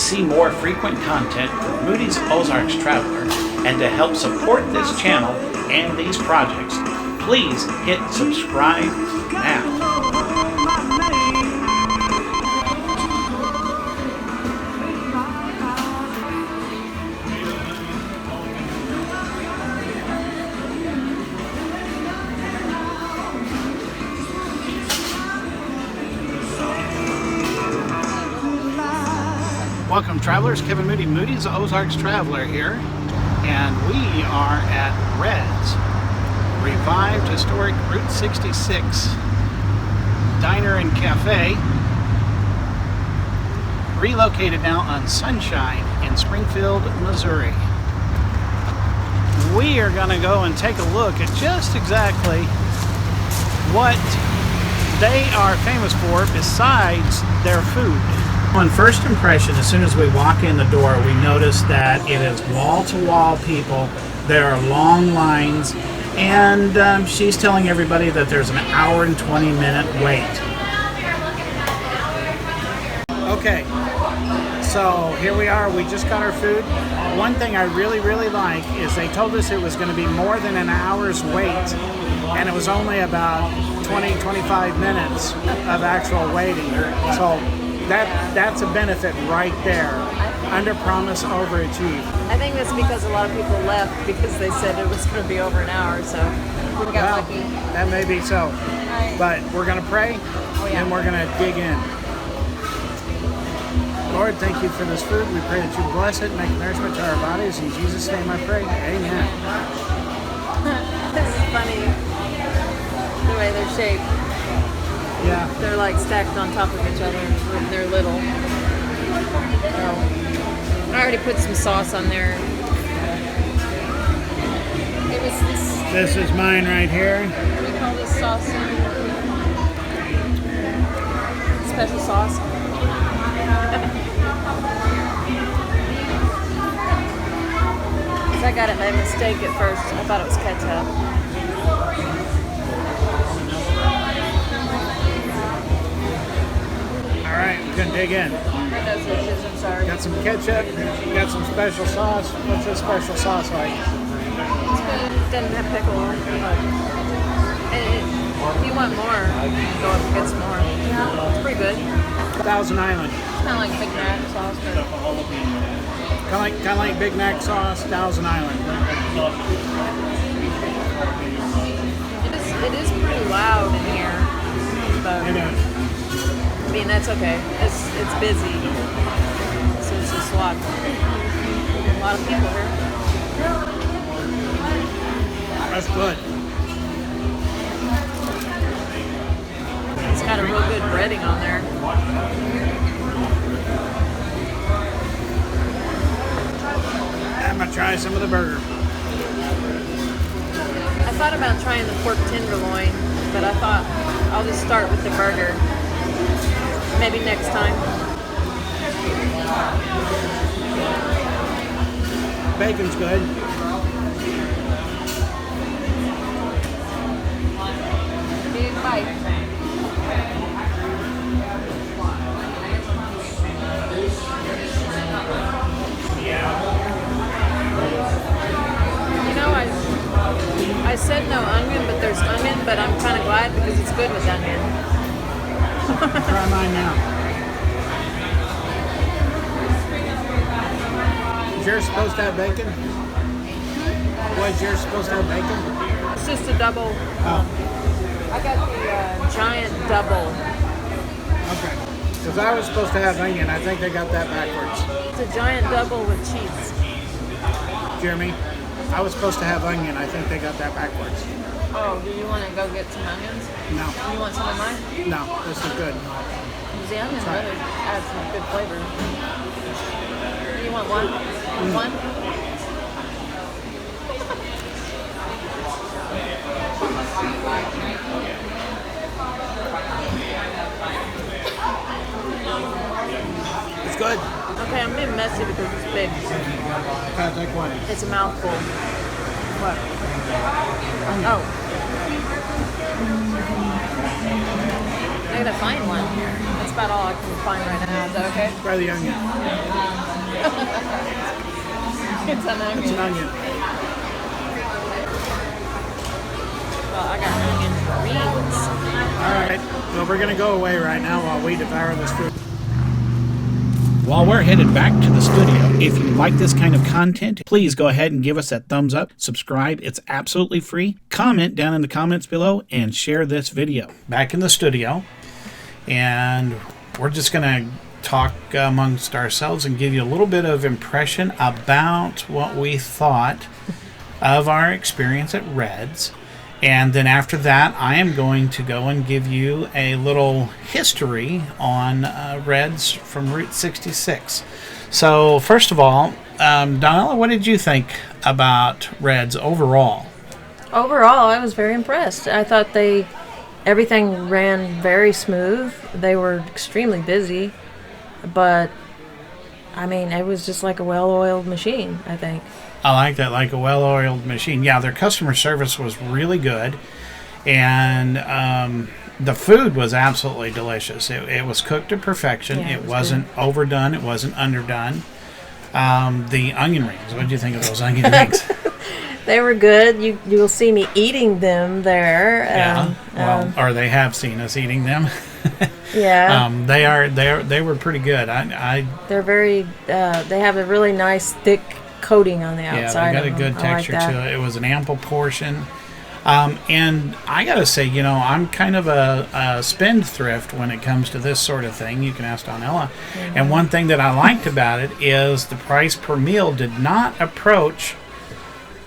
see more frequent content from Moody's Ozarks Traveler and to help support this channel and these projects, please hit subscribe now. Welcome travelers, Kevin Moody, Moody's Ozarks Traveler here, and we are at Red's Revived Historic Route 66 Diner and Cafe, relocated now on Sunshine in Springfield, Missouri. We are going to go and take a look at just exactly what they are famous for besides their food. On first impression, as soon as we walk in the door, we notice that it is wall-to-wall people. There are long lines, and she's telling everybody that there's an hour and 20-minute wait. Okay, so here we are. We just got our food. One thing I really like is they told us it was going to be more than an hour's wait, and it was only about 20-25 minutes of actual waiting. So that's a benefit right there. Under promise, overachieve. I think that's because a lot of people left because they said it was going to be over an hour, so we got lucky. That may be so. Right. But we're going to pray, and we're going to dig in. Lord, thank you for this food. We pray that you bless it and make nourishment to our bodies. In Jesus' name I pray. Amen. This is funny, the way they're shaped. Yeah. They're like stacked on top of each other when they're little. So, I already put some sauce on there. It was this. This is mine right here. What do you call this sauce? Special sauce. I got it by mistake at first. I thought it was ketchup. Alright, we're going to dig in. I'm sorry. Got some ketchup, got some special sauce. What's this special sauce like? It's good. It doesn't have pickle. If you want more, you can go up and get some more. It's pretty good. Thousand Island. It's kind of like Big Mac sauce, but Kind of like Big Mac sauce, Thousand Island. It is pretty loud in here. But It is. I mean, that's okay. It's busy. So it's just a lot of people here. That's good. It's got a real good breading on there. I'm going to try some of the burger. I thought about trying the pork tenderloin, but I thought I'll just start with the burger. Maybe next time. Bacon's good. Big bite. You know, I said no onion, but there's onion, but I'm kind of glad because it's good with onion. Try mine now. Is yours supposed to have bacon? Was yours supposed to have bacon? It's just a double. I got the giant double. Okay. Because I was supposed to have onion. I think they got that backwards. It's a giant double with cheese. Jeremy, I was supposed to have onion. I think they got that backwards. Oh, do you want to go get some onions? No. You want some of mine? No, this is good. The onion really adds some good flavor. You want one? One? It's good. Okay, I'm being messy because it's big. I'll take one. It's a mouthful. What? Oh. I gotta find one. That's about all I can find right now. Is that okay? Try the onion. It's an onion. It's an onion. Well, I got onion rings. All right. Well, we're going to go away right now while we devour this food. While we're headed back to the studio, if you like this kind of content, please go ahead and give us that thumbs up, subscribe, it's absolutely free. Comment down in the comments below and share this video. Back in the studio, and we're just going to talk amongst ourselves and give you a little bit of impression about what we thought of our experience at Red's. And then after that, I am going to go and give you a little history on Red's from Route 66. So first of all, Donella, what did you think about Red's overall? Overall, I was very impressed. I thought everything ran very smooth. They were extremely busy, but I mean, it was just like a well-oiled machine, I think. I like that, like a well-oiled machine. Yeah, their customer service was really good, and the food was absolutely delicious. It was cooked to perfection. Yeah, it wasn't overdone. It wasn't underdone. The onion rings. What did you think of those onion rings? They were good. You will see me eating them there. Or they have seen us eating them. Yeah. They were pretty good. They're very. They have a really nice thick coating on the outside. Yeah, they got a good texture to it. It was an ample portion. And I gotta say, I'm kind of a spendthrift when it comes to this sort of thing. You can ask Donella. Mm-hmm. And one thing that I liked about it is the price per meal did not approach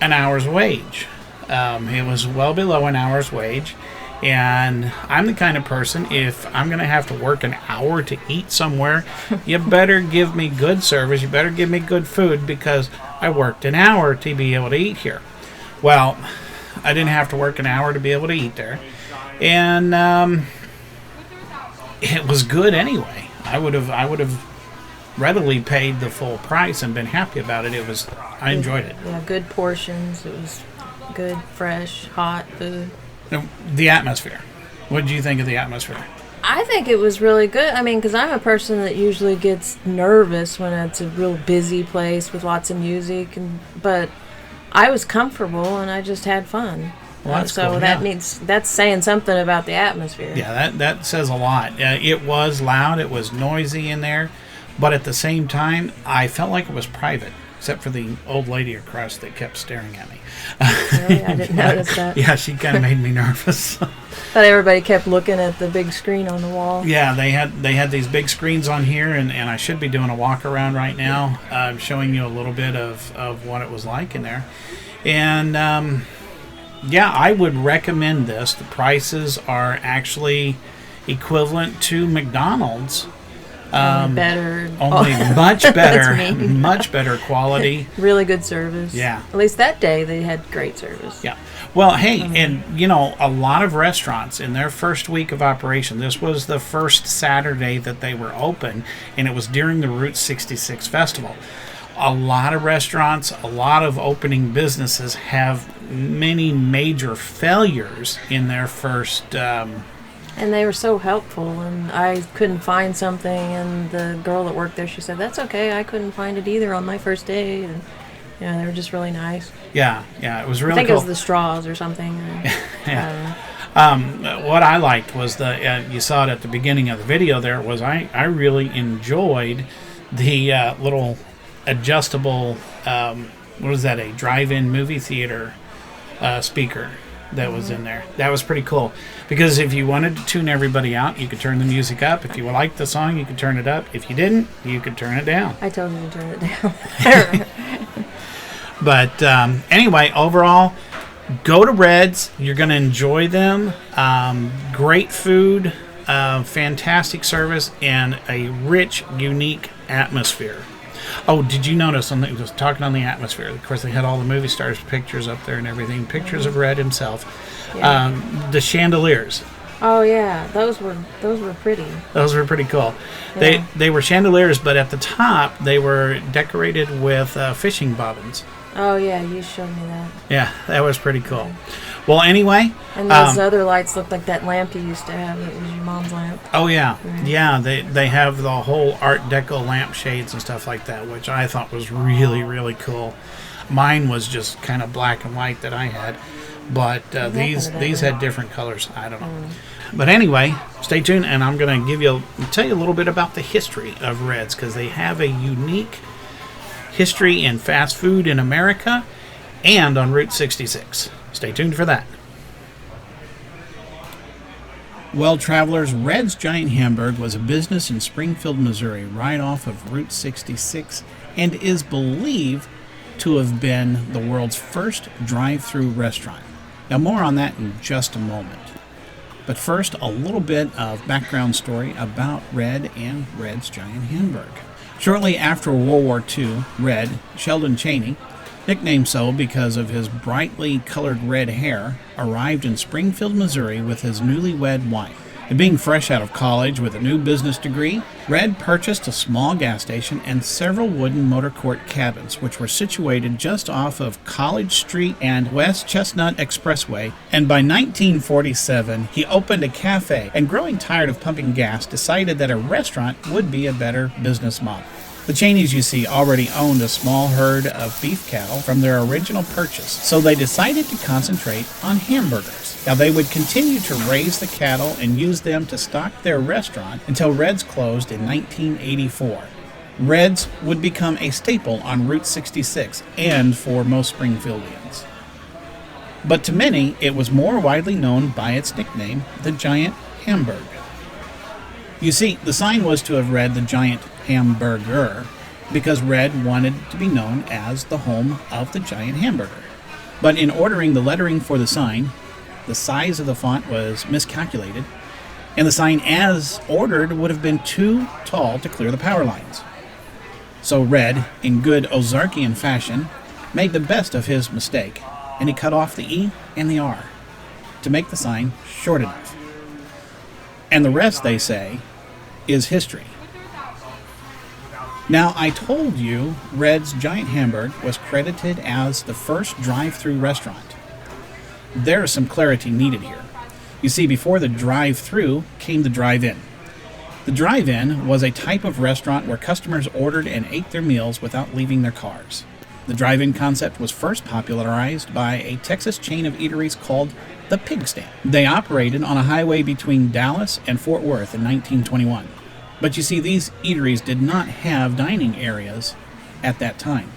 an hour's wage. It was well below an hour's wage. And I'm the kind of person, if I'm going to have to work an hour to eat somewhere, you better give me good service. You better give me good food, because I worked an hour to be able to eat here. Well, I didn't have to work an hour to be able to eat there. And it was good anyway. I would have readily paid the full price and been happy about it. I enjoyed it. Yeah, good portions. It was good, fresh, hot food. The atmosphere. What did you think of the atmosphere? I think it was really good. I mean, because I'm a person that usually gets nervous when it's a real busy place with lots of music, but I was comfortable and I just had fun. Well, that's so cool. That's saying something about the atmosphere. Yeah, that says a lot. It was loud, it was noisy in there, but at the same time, I felt like it was private, except for the old lady across that kept staring at me. Really? I didn't notice that. Yeah, she kind of made me nervous. Thought everybody kept looking at the big screen on the wall. Yeah, they had these big screens on here, and I should be doing a walk around right now, showing you a little bit of what it was like in there. And yeah, I would recommend this. The prices are actually equivalent to McDonald's. Better. Only much better, much better quality. Really good service. Yeah. At least that day they had great service. Yeah. Well, hey, and a lot of restaurants in their first week of operation, this was the first Saturday that they were open, and it was during the Route 66 festival. A lot of restaurants, a lot of opening businesses have many major failures in their first and they were so helpful, and I couldn't find something, and the girl that worked there, she said, "That's okay, I couldn't find it either on my first day." And they were just really nice. Yeah, it was really cool. I think it was the straws or something. Yeah. What I liked was you saw it at the beginning of the video there, was I really enjoyed the little adjustable, what was that, a drive-in movie theater speaker that was in there. That was pretty cool, because if you wanted to tune everybody out, you could turn the music up. If you liked the song, you could turn it up. If you didn't, you could turn it down. I told you to turn it down. But anyway, overall, go to Red's. You're going to enjoy them. Great food, fantastic service, and a rich, unique atmosphere. Oh, did you notice, just talking on the atmosphere, of course they had all the movie stars' pictures up there and everything, pictures of Red himself. Yeah. The chandeliers. Oh yeah, those were pretty. Those were pretty cool. Yeah. They were chandeliers, but at the top they were decorated with fishing bobbins. Oh, yeah, you showed me that. Yeah, that was pretty cool. Well, anyway. And those other lights look like that lamp you used to have. It was your mom's lamp. Oh, yeah. Right. Yeah, they have the whole Art Deco lampshades and stuff like that, which I thought was really, really cool. Mine was just kind of black and white that I had. But these had different colors. I don't know. But anyway, stay tuned, and I'm going to tell you a little bit about the history of Red's, because they have a unique history in fast food in America and on Route 66. Stay tuned for that. Well, travelers, Red's Giant Hamburg was a business in Springfield, Missouri, right off of Route 66, and is believed to have been the world's first drive-through restaurant. Now, more on that in just a moment. But first, a little bit of background story about Red and Red's Giant Hamburg. Shortly after World War II, Red, Sheldon Chaney, nicknamed so because of his brightly colored red hair, arrived in Springfield, Missouri with his newlywed wife. And being fresh out of college with a new business degree, Red purchased a small gas station and several wooden motor court cabins, which were situated just off of College Street and West Chestnut Expressway. And by 1947, he opened a cafe, and growing tired of pumping gas, decided that a restaurant would be a better business model. The Chaneys, you see, already owned a small herd of beef cattle from their original purchase, so they decided to concentrate on hamburgers. Now, they would continue to raise the cattle and use them to stock their restaurant until Red's closed in 1984. Red's would become a staple on Route 66 and for most Springfieldians. But to many, it was more widely known by its nickname, the Giant Hamburg. You see, the sign was to have read the Giant Hamburger because Red wanted to be known as the home of the Giant Hamburger. But in ordering the lettering for the sign, the size of the font was miscalculated, and the sign as ordered would have been too tall to clear the power lines. So Red, in good Ozarkian fashion, made the best of his mistake, and he cut off the E and the R to make the sign short enough. And the rest, they say, is history. Now, I told you Red's Giant Hamburg was credited as the first drive-through restaurant. There is some clarity needed here. You see, before the drive-through came the drive-in. The drive-in was a type of restaurant where customers ordered and ate their meals without leaving their cars. The drive-in concept was first popularized by a Texas chain of eateries called the Pig Stand. They operated on a highway between Dallas and Fort Worth in 1921. But you see, these eateries did not have dining areas at that time.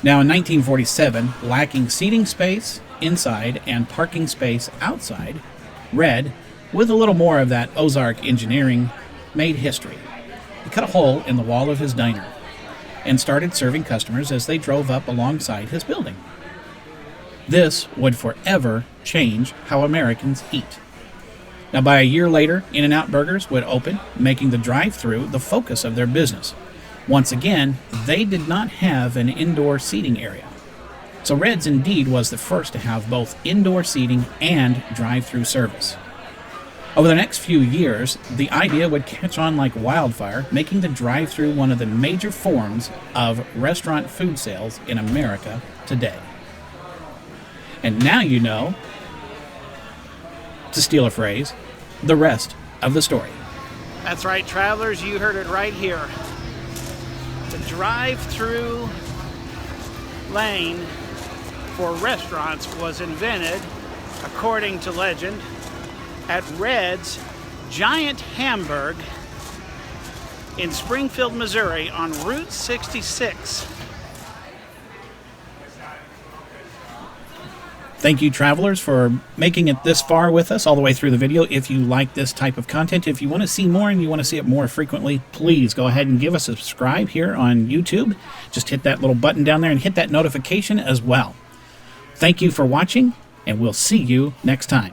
Now, in 1947, lacking seating space inside and parking space outside, Red, with a little more of that Ozark engineering, made history. He cut a hole in the wall of his diner and started serving customers as they drove up alongside his building. This would forever change how Americans eat. Now, by a year later, In-N-Out Burgers would open, making the drive-thru the focus of their business. Once again, they did not have an indoor seating area. So Red's indeed was the first to have both indoor seating and drive-thru service. Over the next few years, the idea would catch on like wildfire, making the drive-thru one of the major forms of restaurant food sales in America today. And now you know, to steal a phrase, the rest of the story. That's right, travelers, you heard it right here. The drive-through lane for restaurants was invented, according to legend, at Red's Giant Hamburg in Springfield, Missouri on Route 66. Thank you, travelers, for making it this far with us all the way through the video. If you like this type of content, if you want to see more and you want to see it more frequently, please go ahead and give us a subscribe here on YouTube. Just hit that little button down there and hit that notification as well. Thank you for watching, and we'll see you next time.